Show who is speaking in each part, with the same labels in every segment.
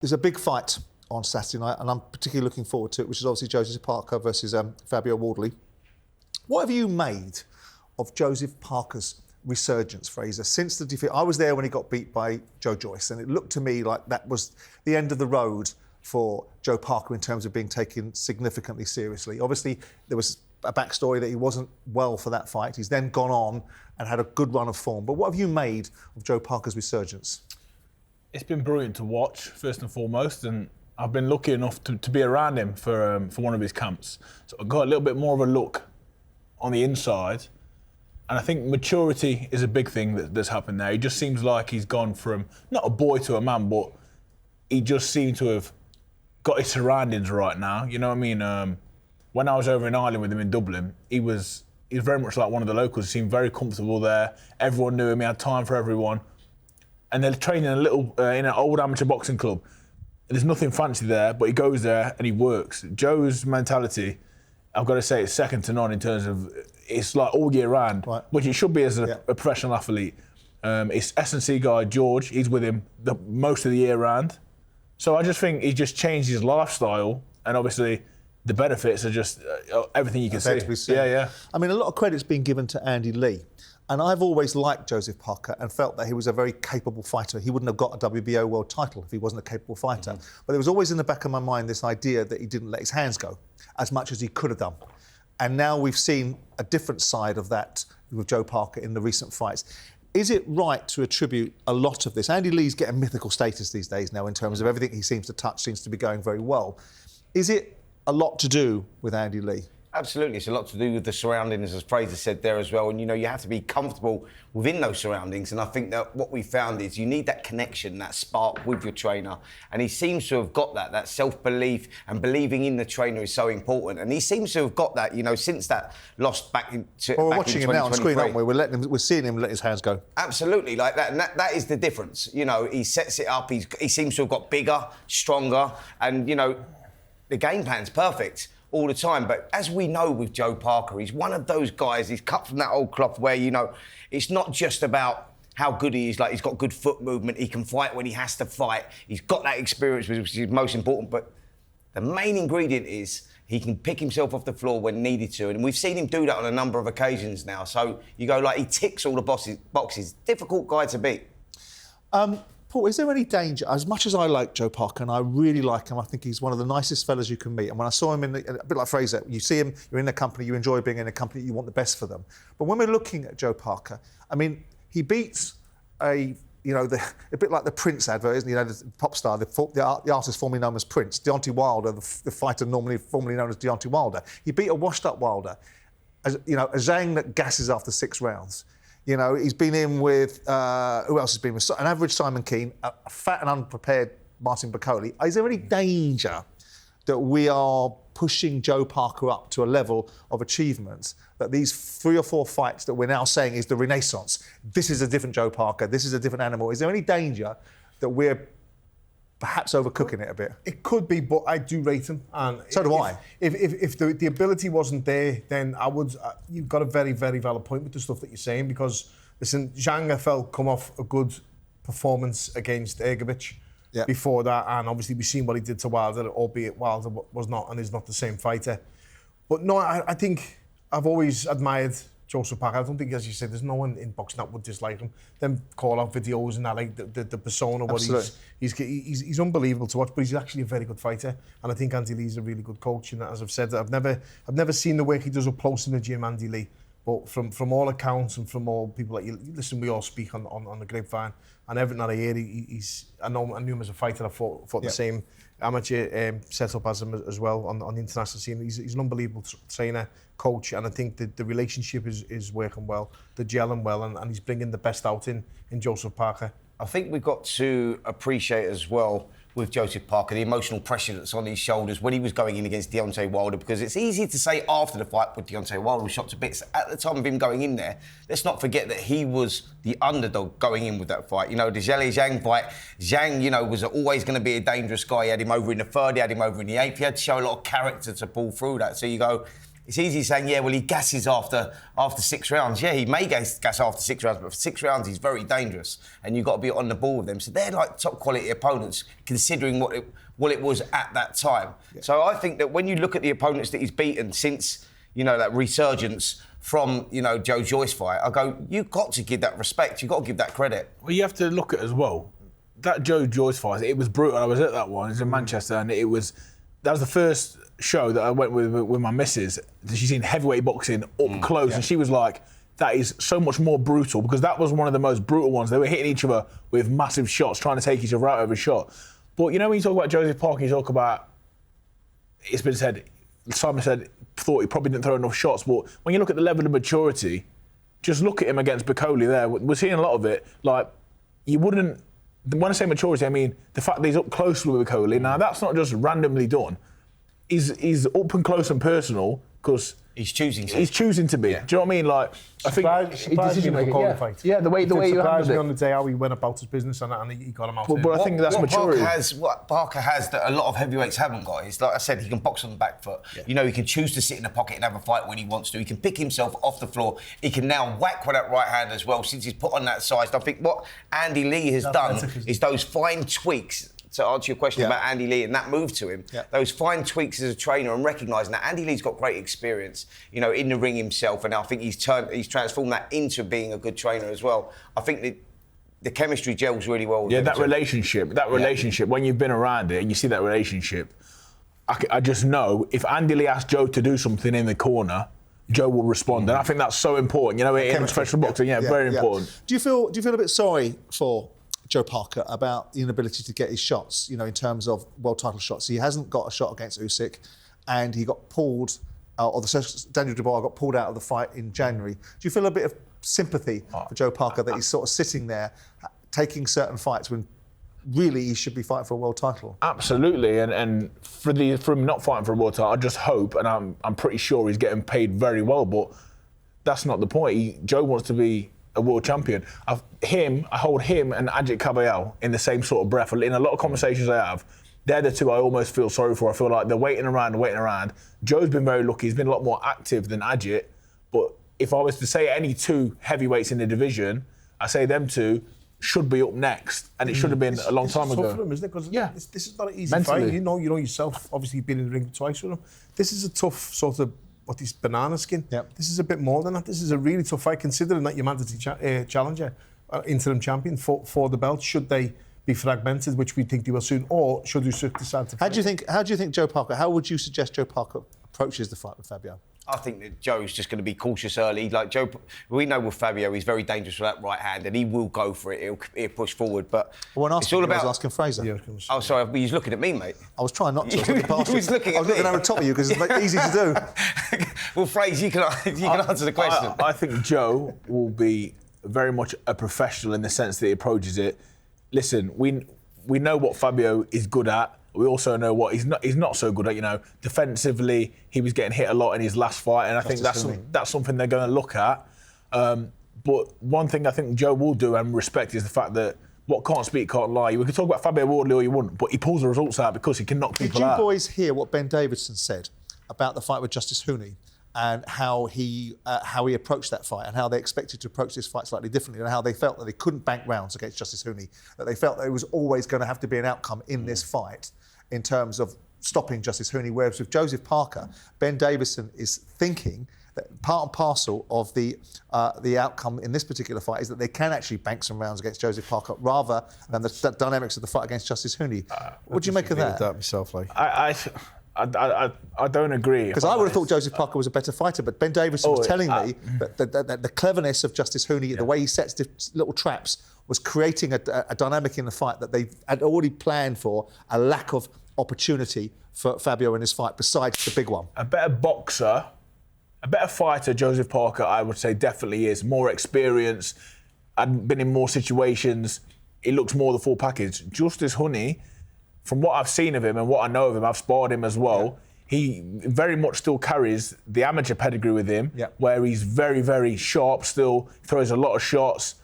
Speaker 1: There's a big fight on Saturday night, and I'm particularly looking forward to it, which is obviously Joseph Parker versus Fabio Wardley. What have you made of Joseph Parker's resurgence, Frazer, since the defeat? I was there when he got beat by Joe Joyce, and it looked to me like that was the end of the road for Joe Parker in terms of being taken significantly seriously. Obviously, there was a backstory that he wasn't well for that fight. He's then gone on and had a good run of form. But what have you made of Joe Parker's resurgence?
Speaker 2: It's been brilliant to watch, first and foremost, and I've been lucky enough to be around him for one of his camps. So I got a little bit more of a look on the inside, and I think maturity is a big thing that's happened there. He just seems like he's gone from not a boy to a man, but he just seemed to have got his surroundings right now. You know what I mean? When I was over in Ireland with him in Dublin, he was very much like one of the locals. He seemed very comfortable there. Everyone knew him. He had time for everyone. And they're training in an old amateur boxing club. There's nothing fancy there, but he goes there and he works. Joe's mentality, I've got to say, it's second to none in terms of it's like all year round, right, which it should be as a professional athlete. His S&C guy, George, he's with him most of the year round. So I just think he just changed his lifestyle, and obviously the benefits are just everything you can see. Yeah.
Speaker 1: I mean, a lot of credit's been given to Andy Lee. And I've always liked Joseph Parker and felt that he was a very capable fighter. He wouldn't have got a WBO world title if he wasn't a capable fighter. Mm-hmm. But there was always in the back of my mind this idea that he didn't let his hands go as much as he could have done. And now we've seen a different side of that with Joe Parker in the recent fights. Is it right to attribute a lot of this? Andy Lee's getting mythical status these days now in terms of everything he seems to touch seems to be going very well. Is it a lot to do with Andy Lee?
Speaker 3: Absolutely, it's a lot to do with the surroundings, as Frazer said there as well. And, you have to be comfortable within those surroundings. And I think that what we found is you need that connection, that spark with your trainer. And he seems to have got that self-belief, and believing in the trainer is so important. And he seems to have got that, since that loss back in 2023.
Speaker 1: Well, we're watching him now on screen, aren't we? We're seeing him let his hands go.
Speaker 3: Absolutely, like that. And that is the difference. He sets it up. He seems to have got bigger, stronger. And, the game plan's perfect all the time. But as we know with Joe Parker, he's one of those guys, he's cut from that old cloth where, it's not just about how good he is, like he's got good foot movement, he can fight when he has to fight, he's got that experience, which is most important, but the main ingredient is he can pick himself off the floor when needed to, and we've seen him do that on a number of occasions now. So you go, he ticks all the boxes. Difficult guy to beat.
Speaker 1: Paul, is there any danger, as much as I like Joe Parker, and I really like him, I think he's one of the nicest fellas you can meet, and when I saw him a bit like Frazer, you see him, you're in a company, you enjoy being in a company, you want the best for them. But when we're looking at Joe Parker, I mean, he beats a bit like the Prince advert, isn't he? The pop star, the artist formerly known as Prince, Deontay Wilder, the fighter formerly known as Deontay Wilder. He beat a washed-up Wilder, a Zhang that gasses after 6 rounds. He's been in with, who else has been with? An average Simon Keane, a fat and unprepared Martin Bacoli. Is there any danger that we are pushing Joe Parker up to a level of achievements that these 3 or 4 fights that we're now saying is the renaissance, this is a different Joe Parker, this is a different animal? Is there any danger that we're perhaps overcooking it a bit?
Speaker 4: It could be, but I do rate him. And
Speaker 1: so do I.
Speaker 4: If the ability wasn't there, then I would. You've got a very, very valid point with the stuff that you're saying, because, listen, Zhang, I felt, come off a good performance against Ergovic before that, and obviously we've seen what he did to Wilder, albeit Wilder was not and is not the same fighter. But no, I think I've always admired Joseph Parker. I don't think, as you said, there's no one in boxing that would dislike him. Them call-out videos and that, like the persona, what he's unbelievable to watch, but he's actually a very good fighter. And I think Andy Lee's a really good coach. And as I've said, I've never seen the work he does up close in the gym, Andy Lee. But from all accounts and from all people that you listen, we all speak on the grapevine. And everything that I hear, I knew him as a fighter. I fought the same amateur setup as him as well on the international scene. He's an unbelievable trainer, coach, and I think that the relationship is working well, they're gelling well, and he's bringing the best out in Joseph Parker.
Speaker 3: I think we've got to appreciate as well with Joseph Parker the emotional pressure that's on his shoulders when he was going in against Deontay Wilder, because it's easy to say after the fight with Deontay Wilder was shot to bits. At the time of him going in there, let's not forget that he was the underdog going in with that fight. The Zhang fight, Zhang, was always going to be a dangerous guy. He had him over in the 3rd, he had him over in the 8th. He had to show a lot of character to pull through that. So you go, It's easy saying, yeah, well, he gasses after 6 rounds. Yeah, he may gas after 6 rounds, but for 6 rounds, he's very dangerous, and you've got to be on the ball with them. So they're like top quality opponents, considering what it was at that time. Yeah. So I think that when you look at the opponents that he's beaten since, that resurgence from, Joe Joyce fight, I go, you've got to give that respect. You've got to give that credit.
Speaker 2: Well, you have to look at as well, that Joe Joyce fight, it was brutal. I was at that one. It was in Manchester, and that was the first show that I went with my missus. She's seen heavyweight boxing up close, and she was like, that is so much more brutal, because that was one of the most brutal ones. They were hitting each other with massive shots, trying to take each other out every shot. But when you talk about Joseph Parker, you talk about, it's been said, Simon said, thought he probably didn't throw enough shots, but when you look at the level of maturity, just look at him against Bicoli there. We're seeing a lot of it. Like, you wouldn't, when I say maturity, I mean the fact that he's up close with Bicoli. Now, that's not just randomly done. He's up and close and personal, because
Speaker 3: he's choosing to.
Speaker 2: He's choosing to be. Yeah. Do you know what I mean? Like, I think
Speaker 4: decision making. Fight.
Speaker 2: Yeah, the way you handled it.
Speaker 4: Me on the day how he went about his business and he got him out.
Speaker 2: But I think that's maturity.
Speaker 3: What Parker has that a lot of heavyweights haven't got is, like I said, he can box on the back foot. Yeah. He can choose to sit in the pocket and have a fight when he wants to. He can pick himself off the floor. He can now whack with that right hand as well, since he's put on that size. I think what Andy Lee has done is those fine tweaks. To answer your question about Andy Lee and that move to him, those fine tweaks as a trainer, and recognising that Andy Lee's got great experience, in the ring himself, and I think he's transformed that into being a good trainer as well. I think the chemistry gels really well with him.
Speaker 2: That relationship, when you've been around it and you see that relationship, I just know if Andy Lee asks Joe to do something in the corner, Joe will respond, and I think that's so important. In professional boxing, very important.
Speaker 1: Do you feel a bit sorry for Joe Parker about the inability to get his shots, in terms of world title shots? He hasn't got a shot against Usyk, and he got pulled, Daniel Dubois got pulled out of the fight in January. Do you feel a bit of sympathy for Joe Parker that he's sort of sitting there taking certain fights when really he should be fighting for a world title?
Speaker 2: Absolutely, and for him not fighting for a world title, I just hope, and I'm pretty sure he's getting paid very well, but that's not the point. Joe wants to be a world champion. I hold him and Ajit Caballel in the same sort of breath. In a lot of conversations I have, they're the two I almost feel sorry for. I feel like they're waiting around. Joe's been very lucky. He's been a lot more active than Ajit. But if I was to say any two heavyweights in the division, I say them two should be up next, and it should have been a long time ago.
Speaker 4: It's tough for him, isn't it? Because this is not an easy fight. You know yourself. Obviously, you've been in the ring twice with him. This is a tough sort of this banana skin. Yep. This is a bit more than that. This is a really tough fight, considering that you're mandatory challenger, interim champion for the belt. Should they be fragmented, which we think they will soon, or should Usyk decide to fight?
Speaker 1: How do you think Joe Parker? How would you suggest Joe Parker approaches the fight with Fabio?
Speaker 3: I think that Joe's just going to be cautious early. Like Joe, we know with Fabio, he's very dangerous with that right hand, and he will go for it. He'll push forward. But
Speaker 1: it's all about. I was asking Frazer.
Speaker 4: Yeah,
Speaker 3: oh, sorry, but he's looking at me, mate.
Speaker 1: I was trying not to. I was looking over top of you because it's easy to do.
Speaker 3: Well, Frazer, you can answer the question.
Speaker 2: I think Joe will be very much a professional in the sense that he approaches it. Listen, we know what Fabio is good at. We also know what he's not so good at. Defensively, he was getting hit a lot in his last fight, and I think that's something they're going to look at. But one thing I think Joe will do and respect is the fact that what can't speak can't lie. We could talk about Fabio Wardley all you want, but he pulls the results out because he can knock people out.
Speaker 1: Did you boys hear what Ben Davison said about the fight with Justice Hooney and how he approached that fight and how they expected to approach this fight slightly differently, and how they felt that they couldn't bank rounds against Justice Hooney, that they felt that it was always going to have to be an outcome in this fight in terms of stopping Justice Hooney, whereas with Joseph Parker, Ben Davison is thinking that part and parcel of the outcome in this particular fight is that they can actually bank some rounds against Joseph Parker rather than the dynamics of the fight against Justice Hooney. What do you make of that?
Speaker 4: Myself, like.
Speaker 2: I don't agree.
Speaker 1: Because I would have thought Joseph Parker was a better fighter, but Ben Davison was telling me that the cleverness of Justice Hooney, the way he sets the little traps, was creating a dynamic in the fight that they had already planned for, a lack of opportunity for Fabio in his fight, besides the big one.
Speaker 2: A better boxer, a better fighter, Joseph Parker, I would say definitely is. More experience, I've been in more situations, he looks more the full package. Justice Hooney, from what I've seen of him and what I know of him, I've sparred him as well, he very much still carries the amateur pedigree with him, where he's very, very sharp still, throws a lot of shots.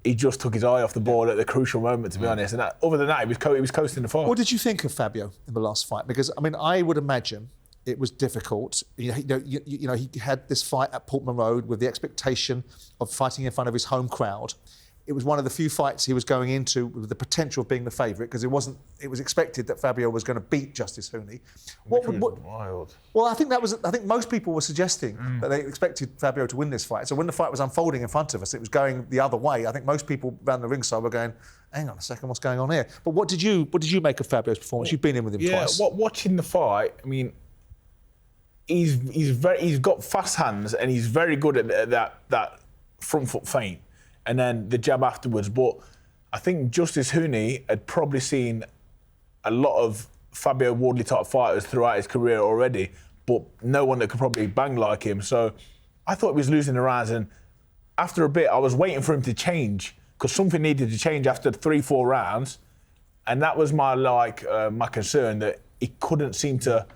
Speaker 2: He just took his eye off the ball at the crucial moment, to be honest. And other than that, he was coasting the fight.
Speaker 1: What did you think of Fabio in the last fight? Because, I mean, I would imagine It was difficult. He had this fight at Portman Road with the expectation of fighting in front of his home crowd. It was one of the few fights he was going into with the potential of being the favourite, because it was expected that Fabio was going to beat Justice Huni.
Speaker 2: Wild.
Speaker 1: Well, I think most people were suggesting that they expected Fabio to win this fight. So when the fight was unfolding in front of us, it was going the other way. I think most people around the ringside were going, hang on a second, what's going on here? But what did you make of Fabio's performance? You've been in with him twice.
Speaker 2: Yeah, watching the fight, I mean, he's got fast hands and he's very good at that front foot feint and then the jab afterwards. But I think Justice Huni had probably seen a lot of Fabio Wardley type fighters throughout his career already, but no one that could probably bang like him. So I thought he was losing the rounds, and after a bit I was waiting for him to change, because something needed to change after 3-4 rounds, and that was my concern, that he couldn't seem to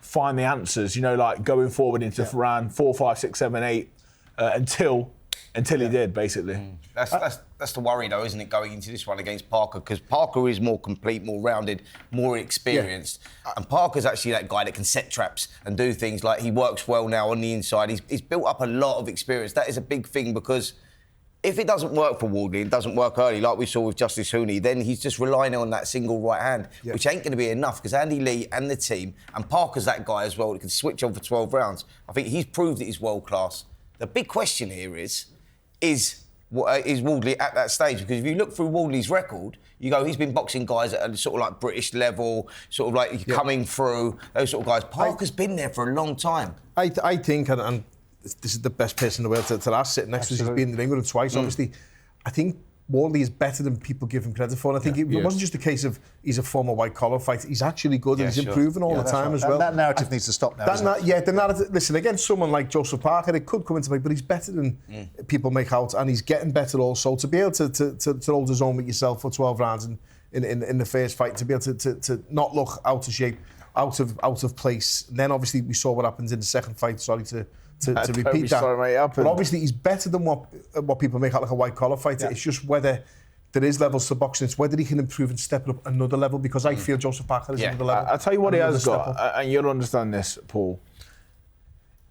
Speaker 2: find the answers, like going forward into round 4, 5, 6, 7, 8, until he did, basically.
Speaker 3: That's the worry, though, isn't it, going into this one against Parker? Because Parker is more complete, more rounded, more experienced. Yeah. And Parker's actually that guy that can set traps and do things. Like, he works well now on the inside. He's built up a lot of experience. That is a big thing, because if it doesn't work for Wardley, it doesn't work early, like we saw with Justice Huni, then he's just relying on that single right hand, which ain't going to be enough, because Andy Lee and the team, and Parker's that guy as well that can switch on for 12 rounds. I think he's proved that he's world class. The big question here is Wardley at that stage? Because if you look through Wardley's record, you go, he's been boxing guys at a sort of like British level, sort of like coming through, those sort of guys. Parker's been there for a long time.
Speaker 4: I think, and this is the best person in the world to ask, sitting next to us, he's been in the ring with him twice, obviously. I think Wardley is better than people give him credit for. And I think it wasn't just a case of he's a former white-collar fighter. He's actually good, and he's improving all the time as well.
Speaker 1: That narrative needs to stop now,
Speaker 4: the narrative... Listen, against someone like Joseph Parker, it could come into play, but he's better than people make out, and he's getting better also. To be able to hold his own with yourself for 12 rounds in the first fight, to be able to not look out of shape, out of place. And then, obviously, we saw what happens in the second fight, to repeat that. But obviously he's better than what people make out like a white-collar fighter. It's just whether there is levels to boxing. It's whether he can improve and step it up another level, because I feel Joseph Parker is another level.
Speaker 2: I'll tell you what he has got, and you'll understand this, Paul.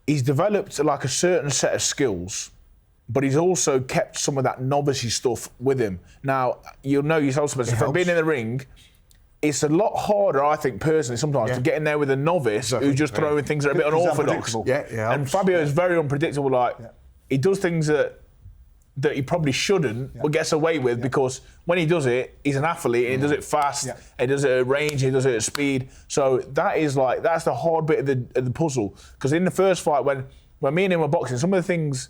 Speaker 2: He's developed like a certain set of skills, but he's also kept some of that novice stuff with him. Now, you'll know yourself, Spencer, from being in the ring, it's a lot harder, I think, personally, sometimes, to get in there with a novice who's just throwing things that are a bit unorthodox. And Fabio is very unpredictable. He does things that he probably shouldn't, but gets away with, because when he does it, he's an athlete, and he does it fast, he does it at range, he does it at speed. So that's the hard bit of the puzzle. Because in the first fight, when me and him were boxing, some of the things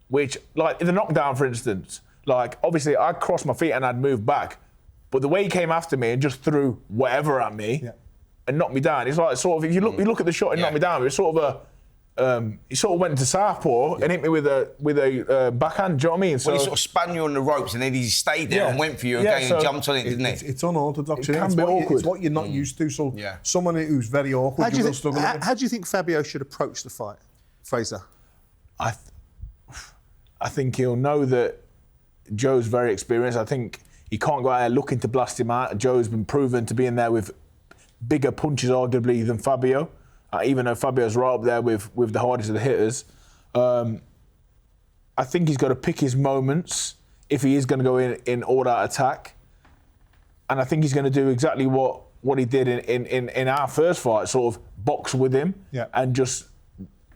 Speaker 2: which, like the knockdown, for instance, like, obviously, I'd cross my feet and I'd move back. But the way he came after me and just threw whatever at me and knocked me down, it's like sort of, if you look at the shot and knocked me down, it's sort of he sort of went into southpaw and hit me with a backhand. Do you know what I mean?
Speaker 3: Well, he sort of spun you on the ropes and then he stayed there and went for you again and jumped on it, didn't he?
Speaker 4: It's unorthodox.
Speaker 2: It can be awkward.
Speaker 4: It's what you're not used to. So someone who's very awkward, you will struggle with.
Speaker 1: How do you think Fabio should approach the fight, Frazer?
Speaker 2: I think he'll know that Joe's very experienced. I think he can't go out there looking to blast him out. Joe's been proven to be in there with bigger punches, arguably, than Fabio, even though Fabio's right up there with the hardest of the hitters. I think he's got to pick his moments if he is going to go in all-out attack. And I think he's going to do exactly what he did in our first fight, sort of box with him and just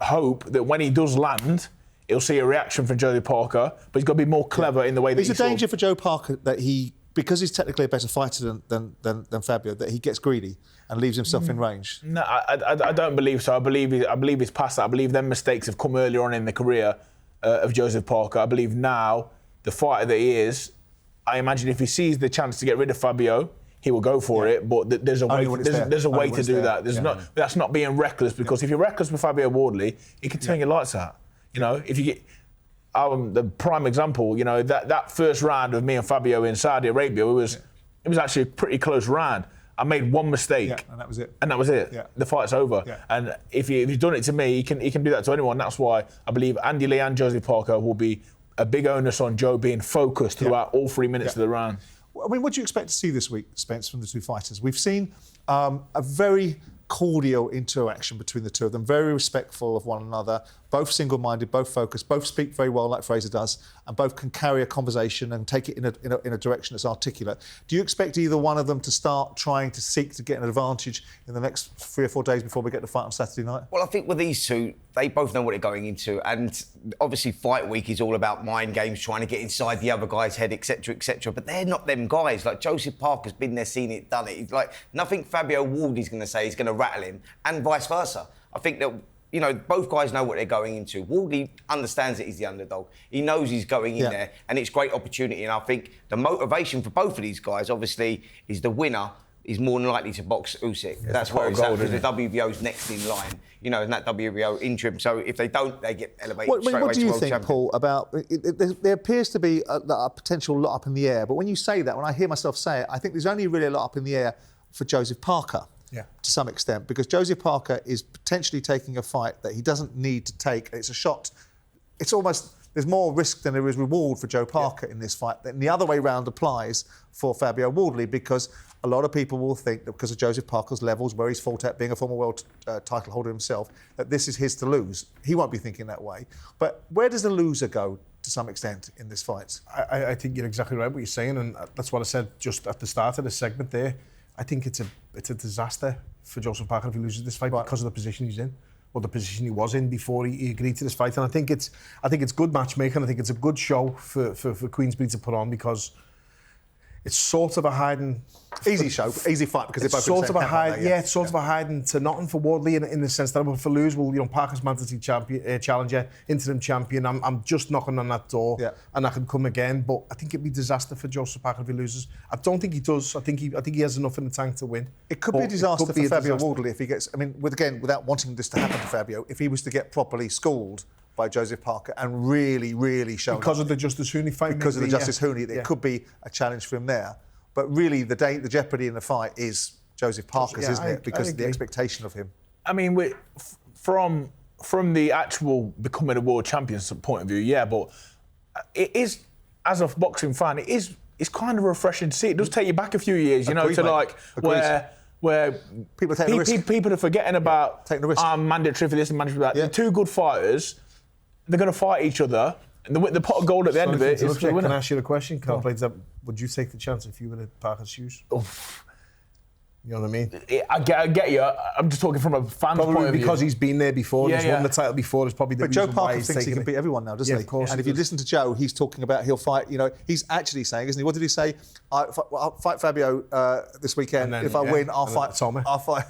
Speaker 2: hope that when he does land, he'll see a reaction from Joe Parker, but he's got to be more clever in the way that
Speaker 1: There's a danger for Joe Parker that because he's technically a better fighter than Fabio, that he gets greedy and leaves himself in range.
Speaker 2: No, I don't believe so. I believe he's past that. I believe them mistakes have come earlier on in the career of Joseph Parker. I believe now, the fighter that he is, I imagine if he sees the chance to get rid of Fabio, he will go for it. But there's a way to do that. That's not being reckless, because if you're reckless with Fabio Wardley, he can turn your lights out. You know, if you get the prime example, you know, that first round of me and Fabio in Saudi Arabia, it was actually a pretty close round. I made one mistake,
Speaker 1: and that was it.
Speaker 2: Yeah. The fight's over. Yeah. And if you've done it to me, he can do that to anyone. That's why I believe Andy Lee and Joseph Parker will be a big onus on Joe being focused throughout all 3 minutes of the round.
Speaker 1: I mean, what do you expect to see this week, Spence, from the two fighters? We've seen a very cordial interaction between the two of them, very respectful of one another, both single-minded, both focused, both speak very well like Frazer does, and both can carry a conversation and take it in a direction that's articulate. Do you expect either one of them to start trying to seek to get an advantage in the next 3 or 4 days before we get the fight on Saturday night?
Speaker 3: Well, I think with these two, they both know what they're going into, and obviously fight week is all about mind games, trying to get inside the other guy's head, etc., etc. But they're not them guys. Like Joseph Parker's been there, seen it, done it. It's like nothing Fabio Wardley's going to say is going to rattle him, and vice versa. I think that, you know, both guys know what they're going into. Wardley understands that he's the underdog. He knows he's going in there, and it's great opportunity. And I think the motivation for both of these guys, obviously, is the winner is more than likely to box Usyk. That's where it's at, because the WBO's next in line. You know, and that WBO interim. So if they don't, they get elevated straight away to world champion.
Speaker 1: What do you think, Paul, about... There appears to be a potential lot up in the air, but when you say that, when I hear myself say it, I think there's only really a lot up in the air for Joseph Parker. Yeah. To some extent, because Joseph Parker is potentially taking a fight that he doesn't need to take. It's a shot. It's almost, there's more risk than there is reward for Joe Parker in this fight. And the other way round applies for Fabio Wardley, because a lot of people will think that because of Joseph Parker's levels, where he's fought at being a former world title holder himself, that this is his to lose. He won't be thinking that way. But where does the loser go to some extent in this fight?
Speaker 4: I think you're exactly right what you're saying, and that's what I said just at the start of the segment there. I think it's a disaster for Joseph Parker if he loses this fight because of the position he's in, or the position he was in before he agreed to this fight. And I think it's good matchmaking. I think it's a good show for Queensberry to put on, because it's sort of a hiding...
Speaker 1: Easy show, easy fight, because they're both
Speaker 4: sort
Speaker 1: the
Speaker 4: of a
Speaker 1: hide.
Speaker 4: it's sort of a hiding to nothing for Wardley in the sense that if I lose, well, you know, Parker's Mentalities champion, challenger, interim champion. I'm just knocking on that door, and I can come again. But I think it'd be a disaster for Joseph Parker if he loses. I don't think he does. I think he has enough in the tank to win.
Speaker 1: It could be a disaster for Fabio Wardley if he gets... I mean, without wanting this to happen to Fabio, if he was to get properly schooled by Joseph Parker and really, really show...
Speaker 4: Because of the Justice Hooney fight.
Speaker 1: Because of the Justice Hooney, it could be a challenge for him there. But really, the jeopardy in the fight is Joseph Parker's, isn't it? Because of the expectation of him.
Speaker 2: I mean, from the actual becoming a world champion's point of view, yeah, but it is, as a boxing fan, it's kind of refreshing to see. It does take you back a few years, you know, to like where
Speaker 1: people take the risk.
Speaker 2: People are forgetting about
Speaker 1: taking the risk.
Speaker 2: Mandatory for this and mandatory for that. The two good fighters, they're going to fight each other. And the pot of gold at the end of it is the winner.
Speaker 4: Can I ask you a question? Would you take the chance if you were in Parker's shoes? You know what I mean?
Speaker 2: I get you. I'm just talking from a fan's point of view.
Speaker 4: Probably because he's been there before, he's won the title before, it's probably the reason
Speaker 1: Joe Parker
Speaker 4: why he's
Speaker 1: thinks he can beat everyone now, doesn't he?
Speaker 4: Of course.
Speaker 1: And if you listen to Joe, he's talking about he'll fight, you know, he's actually saying, isn't he? What did he say? I'll fight Fabio this weekend. Then, if I win, I'll fight Tommy. I'll fight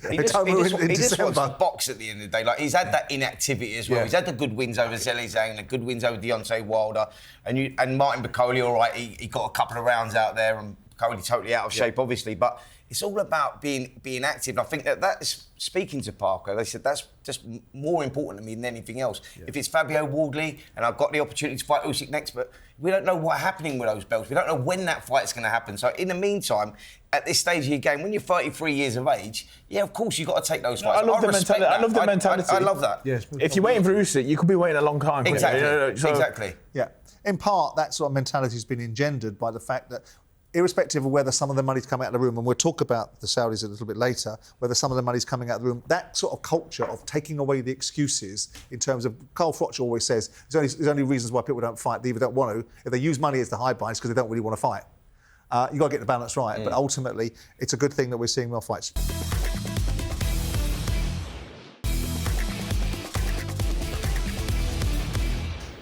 Speaker 3: He just wants to box at the end of the day. Like, he's had that inactivity as well. He's had the good wins over Zhilei Zhang, the good wins over Deontay Wilder, and Martin Bakole, all right, he got a couple of rounds out there, and Bakole totally out of shape, obviously, but it's all about being active. And I think that's speaking to Parker. They said that's just more important to me than anything else. If it's Fabio Wardley and I've got the opportunity to fight Usyk next, but we don't know what's happening with those belts. We don't know when that fight's going to happen. So in the meantime, at this stage of your game, when you're 33 years of age, of course you've got to take those fights.
Speaker 2: I love the mentality. I love the mentality.
Speaker 3: I love that.
Speaker 4: Yes,
Speaker 2: if you're waiting for Usyk, you could be waiting a long time.
Speaker 3: Exactly. Exactly.
Speaker 1: Yeah. In part, that sort of mentality has been engendered by the fact that, irrespective of whether some of the money's coming out of the room, and we'll talk about the Saudis a little bit later, whether some of the money's coming out of the room, that sort of culture of taking away the excuses in terms of, Carl Froch always says, there's only reasons why people don't fight. They either don't want to, if they use money as the high buy, it's because they don't really want to fight. You've got to get the balance right, but ultimately, it's a good thing that we're seeing more fights.